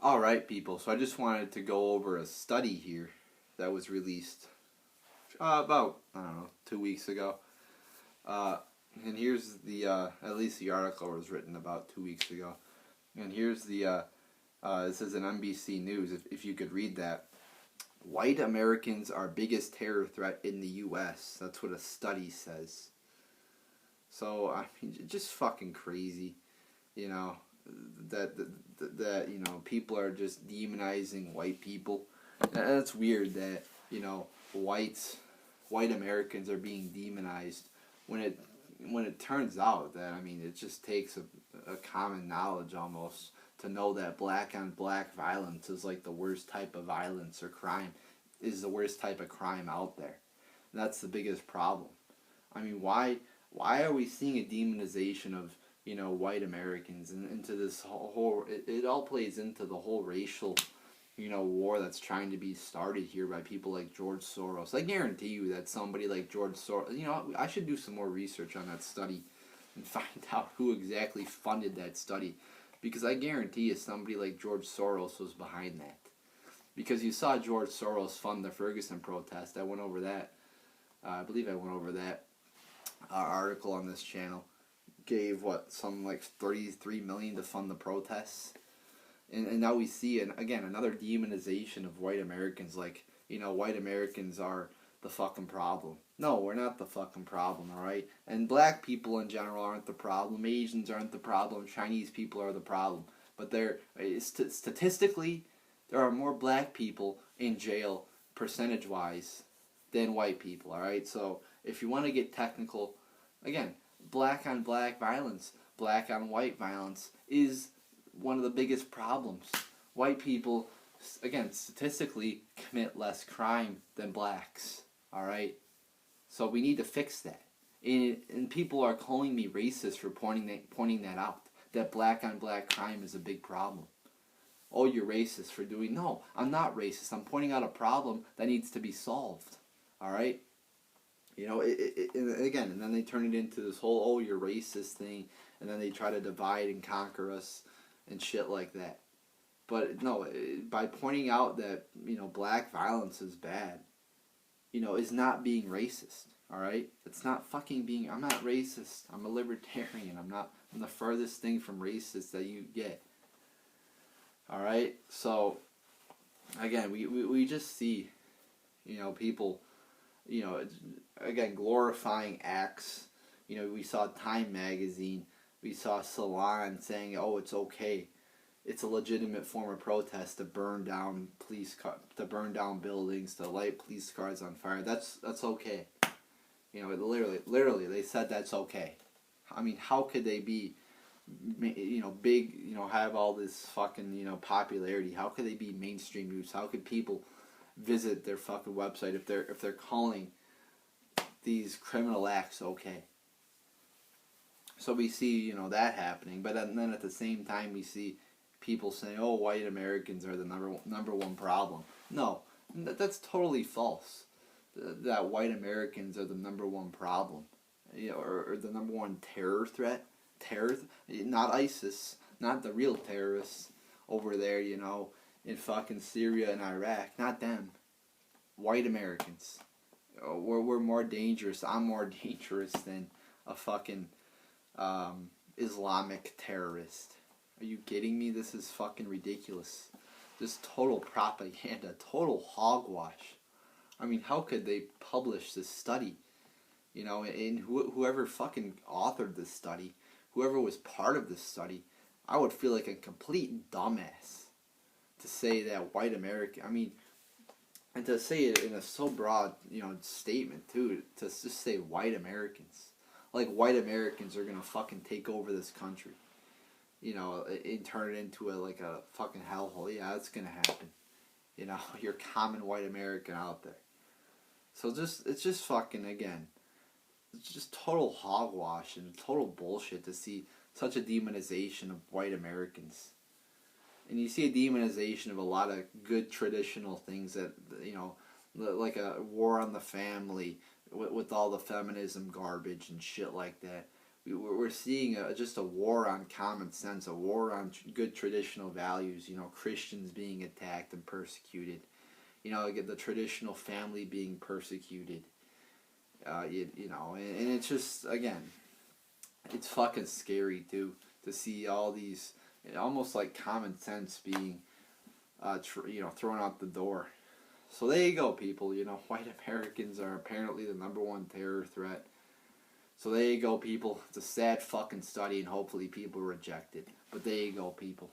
Alright, people, so I just wanted to go over a study here that was released about, I don't know, 2 weeks ago. Uh, and here's at least the article was written about 2 weeks ago. And here's this is an NBC News, if you could read that. White Americans are biggest terror threat in the U.S. That's what a study says. So, I mean, just fucking crazy, you know. That people are just demonizing white people. And it's weird that white Americans are being demonized when it turns out that, I mean, it just takes a common knowledge almost to know that black on black violence is like the worst type of violence, or crime is the worst type of crime out there. And that's the biggest problem. I mean, why are we seeing a demonization of white Americans, and into this whole it all plays into the whole racial war that's trying to be started here by people like George Soros. I guarantee you that somebody like George Soros, I should do some more research on that study and find out who exactly funded that study, because I guarantee you somebody like George Soros was behind that. Because you saw George Soros fund the Ferguson protest. I went over that. I believe I went over that article on this channel. Gave some like 33 million to fund the protests, and now we see again another demonization of white Americans. Like, white Americans are the fucking problem. No, we're not the fucking problem, all right? And black people in general aren't the problem. Asians aren't the problem. Chinese people are the problem. But statistically, there are more black people in jail percentage-wise than white people, all right? So if you want to get technical, again, black on black violence, black on white violence is one of the biggest problems. White people, again, statistically commit less crime than blacks, all right? So we need to fix that. And people are calling me racist for pointing that out, that black on black crime is a big problem. Oh, you're racist for doing... No, I'm not racist. I'm pointing out a problem that needs to be solved, all right? Again, and then they turn it into this whole, oh, you're racist thing, and then they try to divide and conquer us and shit like that. But no, by pointing out that, black violence is bad, is not being racist, alright? It's not fucking being... I'm not racist. I'm a libertarian. I'm the furthest thing from racist that you get. Alright? So, again, we just see, people... again, glorifying acts. We saw Time magazine, we saw Salon saying, "Oh, it's okay, it's a legitimate form of protest to burn down to burn down buildings, to light police cars on fire. That's okay." Literally, they said that's okay. I mean, how could they be, big, have all this fucking, popularity? How could they be mainstream news? How could people visit their fucking website if they're calling these criminal acts okay? So we see, that happening, but then at the same time we see people saying, "Oh, white Americans are the number one problem." No, that's totally false. That white Americans are the number one problem, or the number one terror threat. Not ISIS, not the real terrorists over there, in fucking Syria and Iraq. Not them. White Americans. We're more dangerous. I'm more dangerous than a fucking Islamic terrorist. Are you kidding me? This is fucking ridiculous. This total propaganda, total hogwash. I mean, how could they publish this study? And whoever fucking authored this study, whoever was part of this study, I would feel like a complete dumbass to say that white American... I mean, and to say it in a so broad, statement too, to just say white Americans. Like white Americans are gonna fucking take over this country. And turn it into a fucking hellhole. Yeah, it's gonna happen. You're common white American out there. So it's just fucking, again, it's just total hogwash and total bullshit to see such a demonization of white Americans. And you see a demonization of a lot of good traditional things that, like a war on the family with all the feminism garbage and shit like that. we're seeing just a war on common sense, a war on good traditional values. You know, Christians being attacked and persecuted. You know, like the traditional family being persecuted. You know, and it's just, again, it's fucking scary too to see all these, almost like common sense being, you know, thrown out the door. So there you go, people. You know, white Americans are apparently the number one terror threat. So there you go, people. It's a sad fucking study, and hopefully people reject it. But there you go, people.